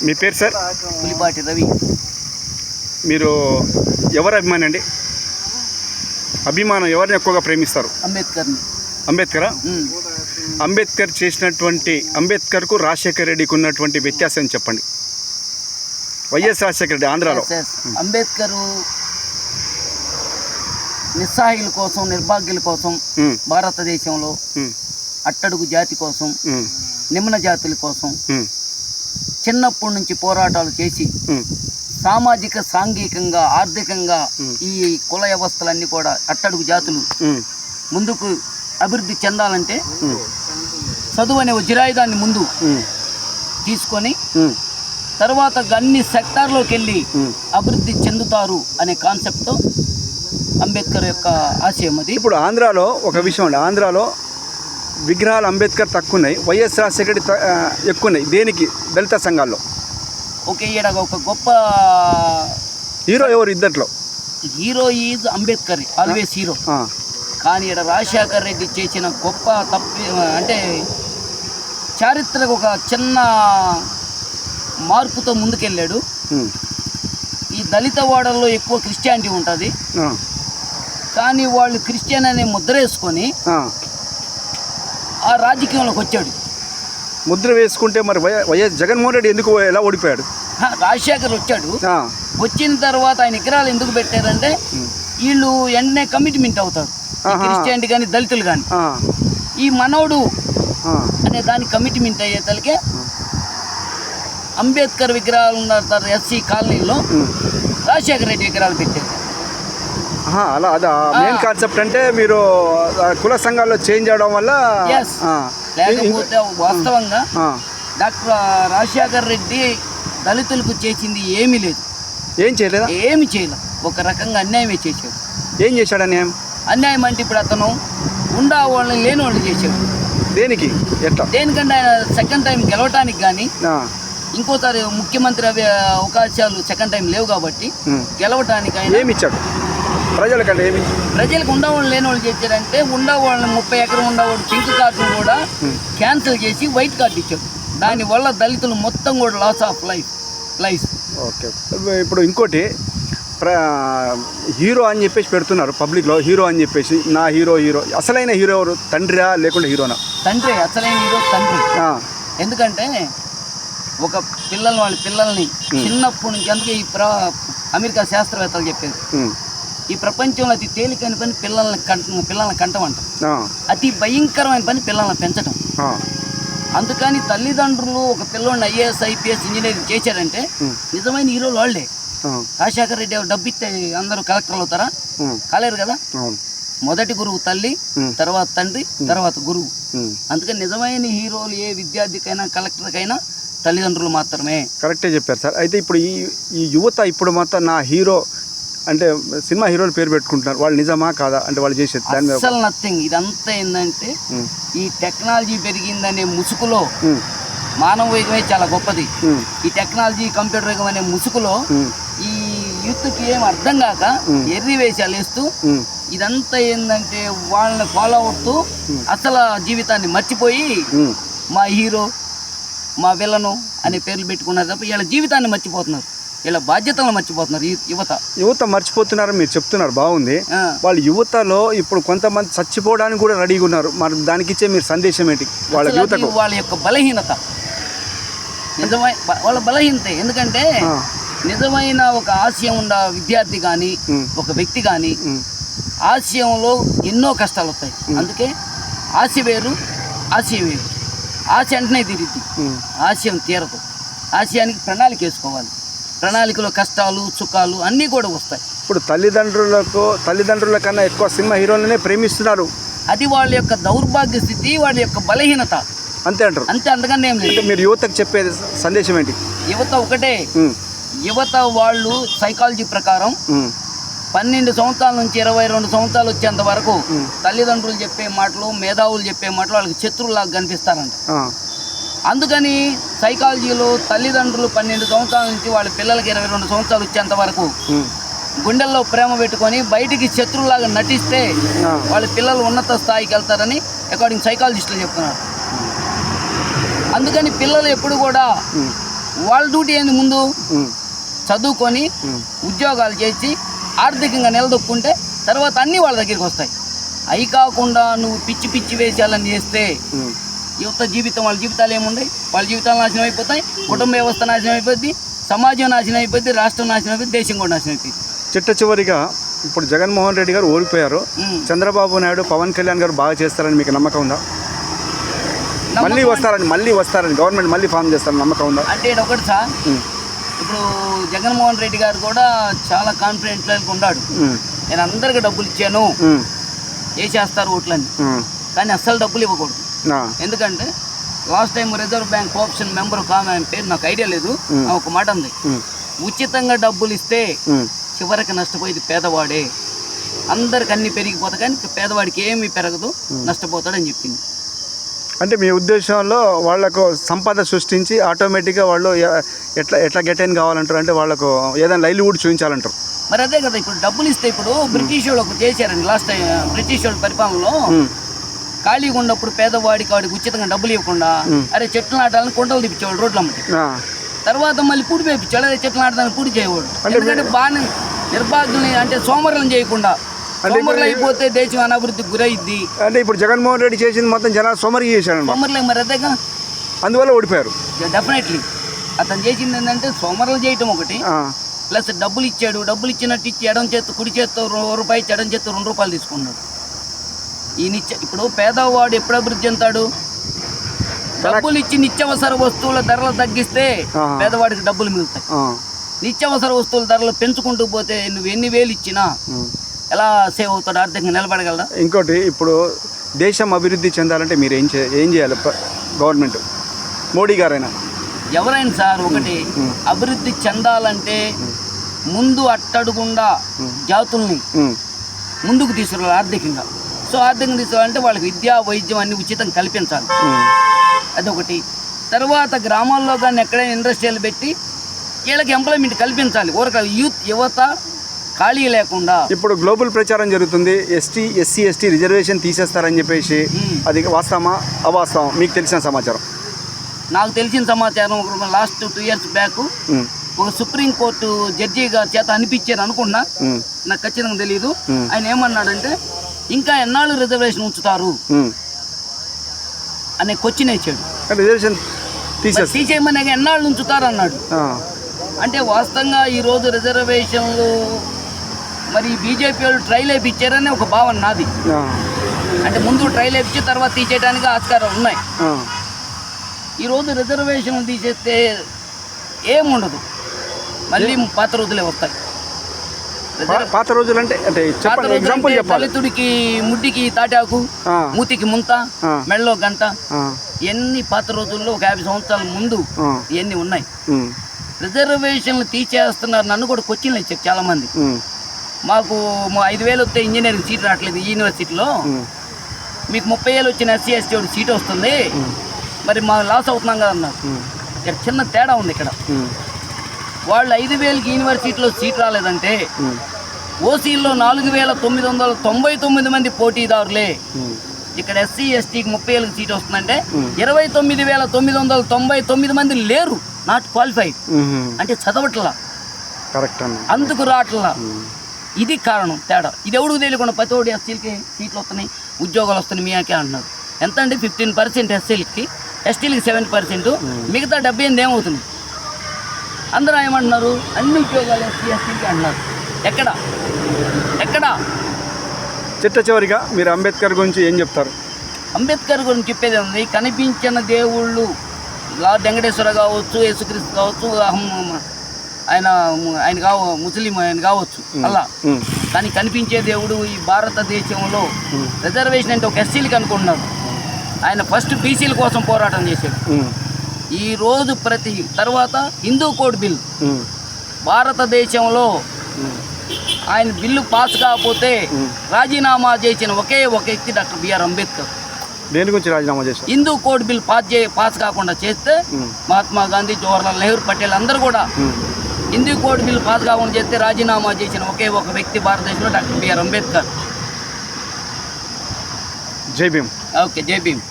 మీ పేరు సార్? పులిపాటి రవి. మీరు ఎవరు అభిమాని అండి? అభిమానం ఎవరిని ఎక్కువగా ప్రేమిస్తారు? అంబేద్కర్ని. అంబేద్కరా? అంబేద్కర్ చేసినటువంటి అంబేద్కర్కు రాజశేఖర రెడ్డికి ఉన్నటువంటి వ్యత్యాసం చెప్పండి. వైఎస్ రాజశేఖర రెడ్డి ఆంధ్రాలో. అంబేద్కర్ నిస్సహాయుల కోసం, నిర్భాగ్యుల కోసం, భారతదేశంలో అట్టడుగు జాతి కోసం, నిమ్న జాతుల కోసం చిన్నప్పటి నుంచి పోరాటాలు చేసి సామాజిక, సాంఘికంగా, ఆర్థికంగా ఈ కుల వ్యవస్థలన్నీ కూడా అట్టడుగు జాతులు ముందుకు అభివృద్ధి చెందాలంటే చదువు అనే వజ్రాయుధాన్ని ముందు తీసుకొని తర్వాత అన్ని సెక్టార్లోకి వెళ్ళి అభివృద్ధి చెందుతారు అనే కాన్సెప్ట్తో అంబేద్కర్ యొక్క ఆశయం అది. ఇప్పుడు ఆంధ్రాలో ఒక విషయం అండి, ఆంధ్రాలో విగ్రహాలు అంబేద్కర్ తక్కువ ఉన్నాయి, వైఎస్ రాజశేఖర ఎక్కువ ఉన్నాయి. దేనికి? దళిత సంఘాల్లో. ఓకే, ఈడ ఒక గొప్ప హీరో ఎవరు ఇద్దట్లో? Hero is Ambedkar, always hero. కానీ ఈడ రాజశేఖర రెడ్డి చేసిన గొప్ప అంటే చారిత్రక ఒక చిన్న మార్పుతో ముందుకెళ్ళాడు. ఈ దళిత వాడల్లో ఎక్కువ క్రిస్టియానిటీ ఉంటుంది, కానీ వాళ్ళు క్రిస్టియన్ అనే ముద్ర వేసుకొని ఆ రాజకీయంలోకి వచ్చాడు. ముద్ర వేసుకుంటే మరి వైఎస్ జగన్మోహన్ రెడ్డి ఎందుకు ఎలా ఓడిపోయాడు? రాజశేఖర్ వచ్చాడు, వచ్చిన తర్వాత ఆయన విగ్రహాలు ఎందుకు పెట్టారంటే వీళ్ళు వెంటనే కమిట్మెంట్ అవుతారు, క్రిస్టియానిటీ కానీ దళితులు కానీ. ఈ మనోడు అనే దానికి కమిట్మెంట్ అయ్యేతలకే అంబేద్కర్ విగ్రహాలు ఉన్నారు ఎస్సీ కాలనీలో, రాజశేఖర రెడ్డి విగ్రహాలు పెట్టారు. అలా అదా మెయిన్ కాన్సెప్ట్. అంటే మీరు కుల సంఘాల్లో చేంజ్ అవడం వల్ల. లేకపోతే వాస్తవంగా డాక్టర్ రాజశేఖర రెడ్డి దళితులకు చేసింది ఏమీ లేదు. ఏం చేయలేదా? ఏమి చేయలేదు, ఒక రకంగా అన్యాయమే చేశాడు. ఏం చేశాడు అన్యాయం? అన్యాయం అంటే ఇప్పుడు అతను ఉండా వాళ్ళని లేని వాళ్ళు చేశాడు. దేనికి? ఎట్లా? దేనికంటే ఆయన సెకండ్ టైం గెలవటానికి కానీ ఇంకోసారి ముఖ్యమంత్రి అవకాశాలు సెకండ్ టైం లేవు కాబట్టి గెలవటానికి ఆయన ఏమి ఇచ్చాడు ప్రజలకంటే? ఏమి ప్రజలకు ఉండవాళ్ళు లేని వాళ్ళు చేశారంటే ఉండవాళ్ళని 30 ఎకరం ఉండవాడు పింక్ కార్డును కూడా క్యాన్సిల్ చేసి వైట్ కార్డు ఇచ్చాడు. దానివల్ల దళితులు మొత్తం కూడా లాస్ ఆఫ్ లైఫ్. ఓకే, ఇప్పుడు ఇంకోటి హీరో అని చెప్పేసి పెడుతున్నారు పబ్లిక్లో, హీరో అని చెప్పేసి. నా హీరో అసలైన హీరో ఎవరు? తండ్రియా లేకుంటే హీరోనా? తండ్రి, అసలైన హీరో తండ్రి. ఎందుకంటే ఒక వాళ్ళ పిల్లల్ని చిన్నప్పటి నుంచి, అందుకే ఈ అమెరికా శాస్త్రవేత్తలు చెప్పేది ఈ ప్రపంచంలో అతి తేలికైన పని పిల్లల్ని కంటమంట, అతి భయంకరమైన పని పిల్లల్ని పెంచడం. అందుకని తల్లిదండ్రులు ఒక పిల్లోడిని IAS, IPS, ఇంజనీరింగ్ చేశారంటే నిజమైన హీరోలు వాళ్ళే. రాజశేఖర రెడ్డి డబ్బు ఇస్తే అందరూ కలెక్టర్లు అవుతారా? కాలేరు కదా. మొదటి గురువు తల్లి, తర్వాత తండ్రి, తర్వాత గురువు. అందుకని నిజమైన హీరోలు ఏ విద్యార్థికైనా కలెక్టర్కైనా తల్లిదండ్రులు మాత్రమే. కరెక్టే చెప్పారు సార్. అయితే ఇప్పుడు ఈ యువత ఇప్పుడు మొత్తం నా హీరో అంటే సినిమా హీరోలు పేరు పెట్టుకుంటున్నారు, వాళ్ళు నిజమా కాదా అంటే వాళ్ళు చేసేది దాని మీద అసలు నథింగ్. ఇదంతా ఏంటంటే ఈ టెక్నాలజీ పెరిగిందనే ముసుగులో మానవ యుగమే చాలా గొప్పది. ఈ టెక్నాలజీ, కంప్యూటర్ యుగం అనే ముసుగులో ఈ యూత్కి ఏం అర్థం కాక ఎర్రి వేషాలు వేస్తూ ఇదంతా ఏంటంటే వాళ్ళని ఫాలో అవుతూ అసలు జీవితాన్ని మర్చిపోయి మా హీరో, మా విలను అనే పేర్లు పెట్టుకున్నారు తప్ప వీళ్ళ జీవితాన్ని మర్చిపోతున్నారు, వీళ్ళ బాధ్యతలను మర్చిపోతున్నారు. యువత మర్చిపోతున్నారని మీరు చెప్తున్నారు, బాగుంది. వాళ్ళ యువతలో ఇప్పుడు కొంతమంది చచ్చిపోవడానికి కూడా రెడీగా ఉన్నారు. మరి దానికి ఇచ్చే మీరు సందేశం ఏంటి వాళ్ళ యువతకు? వాళ్ళ యొక్క బలహీనత, వాళ్ళ బలహీనత. ఎందుకంటే నిజమైన ఒక ఆశయం ఉన్న విద్యార్థి కానీ ఒక వ్యక్తి కానీ ఆశయంలో ఎన్నో కష్టాలు వస్తాయి. అందుకే ఆశ వేరు, ఆశయం వేరు. ఆశ వెంటనే తీరిద్ది, ఆశయం తీరదు. ఆశయానికి ప్రణాళిక వేసుకోవాలి, ప్రణాళికలో కష్టాలు సుఖాలు అన్నీ కూడా వస్తాయి. ఇప్పుడు తల్లిదండ్రుల కన్నా ఎక్కువ సినిమా హీరోలనే ప్రేమిస్తున్నారు. అది వాళ్ళ యొక్క దౌర్భాగ్య స్థితి, వాళ్ళ యొక్క బలహీనత. అంతే అంటారు? అంతే, అంతకన్నా ఏం లేదు. మీరు యువతకు చెప్పేది సందేశం ఏంటి? యువత ఒకటే, యువత వాళ్ళు సైకాలజీ ప్రకారం 12 సంవత్సరాల నుంచి 22 సంవత్సరాలు వచ్చేంత వరకు తల్లిదండ్రులు చెప్పే మాటలు, మేధావులు చెప్పే మాటలు వాళ్ళకి శత్రువులాగా కనిపిస్తారంట. అందుకని సైకాలజీలో తల్లిదండ్రులు 12 సంవత్సరాల నుంచి వాళ్ళ పిల్లలకి 22 సంవత్సరాలు వచ్చేంత వరకు గుండెల్లో ప్రేమ పెట్టుకొని బయటికి శత్రువులాగా నటిస్తే వాళ్ళ పిల్లలు ఉన్నత స్థాయికి వెళ్తారని అకార్డింగ్ సైకాలజిస్టులు చెప్తున్నారు. అందుకని పిల్లలు ఎప్పుడు కూడా వాళ్ళ డ్యూటీ ఏంది ముందు ఉమ్, చదువుకొని ఉమ్, ఉద్యోగాలు చేసి ఆర్థికంగా నిలదొక్కుంటే తర్వాత అన్నీ వాళ్ళ దగ్గరికి వస్తాయి. అవి కాకుండా నువ్వు పిచ్చి పిచ్చి వేషాలని చేస్తే ఉమ్. యువత జీవితం, వాళ్ళ జీవితాలు ఏముండయి, వాళ్ళ జీవితాలు నాశనం అయిపోతాయి, కుటుంబ వ్యవస్థ నాశనం అయిపోద్ది, సమాజం నాశనం అయిపోద్ది, రాష్ట్రం నాశనం అయిపోద్ది, దేశం కూడా నాశనం అయిపోయింది. చిట్ట చివరిగా ఇప్పుడు జగన్మోహన్ రెడ్డి గారు ఓడిపోయారు, చంద్రబాబు నాయుడు పవన్ కళ్యాణ్ గారు బాగా చేస్తారని మీకు నమ్మకం ఉందా? మళ్ళీ వస్తారని గవర్నమెంట్ మళ్ళీ ఫామ్ చేస్తారని నమ్మకం ఉందా? అంటే ఒకటి సార్, ఇప్పుడు జగన్మోహన్ రెడ్డి గారు కూడా చాలా కాన్ఫిడెంట్ ఉన్నాడు. నేను అందరికి డబ్బులు ఇచ్చాను, వేసేస్తారు ఓట్లని, కానీ అస్సలు డబ్బులు ఇవ్వకూడదు. ఎందుకంటే last time reserve bank cooption member ఒక ఆమె పేరు నాకు ఐడియా లేదు, ఒక మాట ఉంది, ఉచితంగా డబ్బులు ఇస్తే చివరికి నష్టపోయేది పేదవాడే, అందరికి అన్ని పెరిగిపోతాయి కానీ పేదవాడికి ఏమీ పెరగదు, నష్టపోతాడని చెప్పింది. అంటే మీ ఉద్దేశంలో వాళ్లకు సంపద సృష్టించి ఆటోమేటిక్గా వాళ్ళు ఎట్లా గెటైన్ కావాలంటారు, అంటే వాళ్ళకు ఏదైనా లైవ్లీవుడ్ చూపించాలంటారు. మరి అదే కదా, ఇప్పుడు డబ్బులు ఇస్తే ఇప్పుడు బ్రిటిష్ వాళ్ళు ఒకటి చేశారండి లాస్ట్ టైం, బ్రిటిష్ వాళ్ళ పరిపాలనలో ఖాళీగా ఉన్నప్పుడు పేదవాడికి వాడికి ఉచితంగా డబ్బులు ఇవ్వకుండా అరే చెట్లు నాటాలని కుంటలు తెప్పించేవాడు రోడ్లు అమ్మటి, తర్వాత మళ్ళీ పూడి వేయించాడు, అదే చెట్లు నాటడానికి పూడి చేయవాడు. ఎందుకంటే బాగా నిర్బాధుల్ని అంటే సోమరులను చేయకుండా, సోమరులు అయిపోతే దేశం అనాభివృద్ధికి గురైద్ది. అంటే ఇప్పుడు జగన్మోహన్ రెడ్డి చేసింది మొత్తం జనాలు సోమరి చేశాడు, సోమరులే మరి అదేగా, అందువల్ల ఓడిపోయారు. డెఫినెట్లీ అతను చేసింది ఏంటంటే సోమరులు చేయటం ఒకటి, ప్లస్ డబ్బులు ఇచ్చాడు, డబ్బులు ఇచ్చినట్టు ఇచ్చి ఎడం చేత్తో కుడి చేత్తో రూపాయి ఇచ్చి ఎడం చేత్తో ₹2 తీసుకున్నాడు. ఇప్పుడు పేదవాడు ఎప్పుడు అభివృద్ధి చెందుతాడు? డబ్బులు ఇచ్చి నిత్యావసర వస్తువుల ధరలు తగ్గిస్తే పేదవాడికి డబ్బులు మిగులుతాయి. నిత్యావసర వస్తువుల ధరలు పెంచుకుంటూ పోతే నువ్వు ఎన్ని వేలు ఇచ్చినా ఎలా సేవ్ అవుతాడు, ఆర్థికంగా నిలబడగలరా? ఇంకోటి, ఇప్పుడు దేశం అభివృద్ధి చెందాలంటే మీరు ఏం చేయాలి? గవర్నమెంట్ మోడీ గారైనా ఎవరైనా సార్, ఒకటి అభివృద్ధి చెందాలంటే ముందు అట్టడుగుండా జాతుల్ని ముందుకు తీసుకురావాలి ఆర్థికంగా. సో ఆర్థికంగా తీసుకోవాలంటే వాళ్ళకి విద్య, వైద్యం అన్ని ఉచితం కల్పించాలి, అదొకటి. తర్వాత గ్రామాల్లో కానీ ఎక్కడైనా ఇండస్ట్రీలు పెట్టి వీళ్ళకి ఎంప్లాయ్మెంట్ కల్పించాలి, ఊరక యువత ఖాళీ లేకుండా. ఇప్పుడు గ్లోబల్ ప్రచారం జరుగుతుంది, ఎస్సీ ఎస్టీ రిజర్వేషన్ తీసేస్తారని చెప్పేసి, అది వాస్తవమా అవాస్తవం? మీకు తెలిసిన సమాచారం? నాకు తెలిసిన సమాచారం, లాస్ట్ 2 years బ్యాక్ ఒక సుప్రీంకోర్టు జడ్జి గారి చేత అనిపించారు అనుకున్నా, నాకు ఖచ్చితంగా తెలియదు. ఆయన ఏమన్నాడంటే ఇంకా ఎన్నాళ్ళు రిజర్వేషన్ ఉంచుతారు అనే క్వశ్చన్ ఇచ్చాడు. రిజర్వేషన్ తీసేయమని ఎన్నాళ్ళు ఉంచుతారు అన్నాడు. అంటే వాస్తవంగా ఈరోజు రిజర్వేషన్లు మరి బీజేపీ వాళ్ళు ట్రైల్ వేయించారని ఒక భావన నాది. అంటే ముందు ట్రైల్ వేయించి తర్వాత తీసేయడానికి ఆస్కారం ఉన్నాయి. ఈరోజు రిజర్వేషన్లు తీసేస్తే ఏముండదు, మళ్ళీ పాత రోజులే వస్తాయి. పాత రోజులు అంటే ఎగ్జాంపుల్ చెప్పాలి. దళితుడికి ముడ్డికి తాటాకు, మూతికి ముంత, మెడలో గంట, ఎన్ని పాత రోజుల్లో ఒక 50 సంవత్సరాల ముందు ఇవన్నీ ఉన్నాయి. రిజర్వేషన్లు తీసేస్తున్నారు. నన్ను కూడా క్వశ్చన్లు ఇచ్చారు చాలా మంది, మాకు 5,000 వస్తే ఇంజనీరింగ్ సీట్ రావట్లేదు ఈ యూనివర్సిటీలో, మీకు 30,000 వచ్చిన SC ST సీట్ వస్తుంది, మరి మా లాస్ అవుతున్నాం కదా అన్నారు. ఇక్కడ చిన్న తేడా ఉంది. ఇక్కడ వాళ్ళు 5,000కి యూనివర్సిటీలో సీట్ రాలేదంటే ఓసీల్లో 4,999 మంది పోటీదారులే. ఇక్కడ SC STకి 30,000 సీట్ వస్తుందంటే 29,999 మంది లేరు, నాట్ క్వాలిఫైడ్, అంటే చదవట్లా, అందుకు రావట్లా. ఇది కారణం, తేడా. ఇది ఎవడికి తెలియకుండా ప్రతి ఒక్కటి SCలకి సీట్లు వస్తున్నాయి, ఉద్యోగాలు వస్తున్నాయి మీకే అంటున్నారు. ఎంత అంటే 15% SCలకి, STలకి 7%, మిగతా 78 ఏమవుతుంది? అందరూ ఏమంటున్నారు? అన్ని ఉద్యోగాలు SC STకి అంటున్నారు. ఎక్కడ చిట్ట చివరిగా మీరు అంబేద్కర్ గురించి ఏం చెప్తారు? అంబేద్కర్ గురించి చెప్పేది ఉంది, కనిపించిన దేవుళ్ళు వెంకటేశ్వర కావచ్చు, యేసుక్రీస్తు కావచ్చు, ఆయన ముస్లిం ఆయన కావచ్చు, అలా. కానీ కనిపించే దేవుడు ఈ భారతదేశంలో రిజర్వేషన్ అంటే ఒక SCలకి అనుకుంటున్నారు. ఆయన ఫస్ట్ BCల కోసం పోరాటం చేశాడు. ఈ రోజు తర్వాత హిందూ కోడ్ బిల్ భారతదేశంలో ఆయన బిల్లు పాస్ కాకపోతే రాజీనామా చేసిన ఒకే ఒక వ్యక్తి డాక్టర్ బిఆర్ అంబేద్కర్. దేని గురించి రాజీనామా చేశారు? హిందూ కోడ్ బిల్ పాస్ కాకుండా చేస్తే మహాత్మా గాంధీ, జవహర్లాల్ నెహ్రూ, పటేల్ అందరూ కూడా హిందూ కోడ్ బిల్ పాస్ కాకుండా చేస్తే రాజీనామా చేసిన ఒకే ఒక వ్యక్తి భారతదేశంలో డాక్టర్ బిఆర్ అంబేద్కర్. జై భీమ్. ఓకే, జై భీమ్.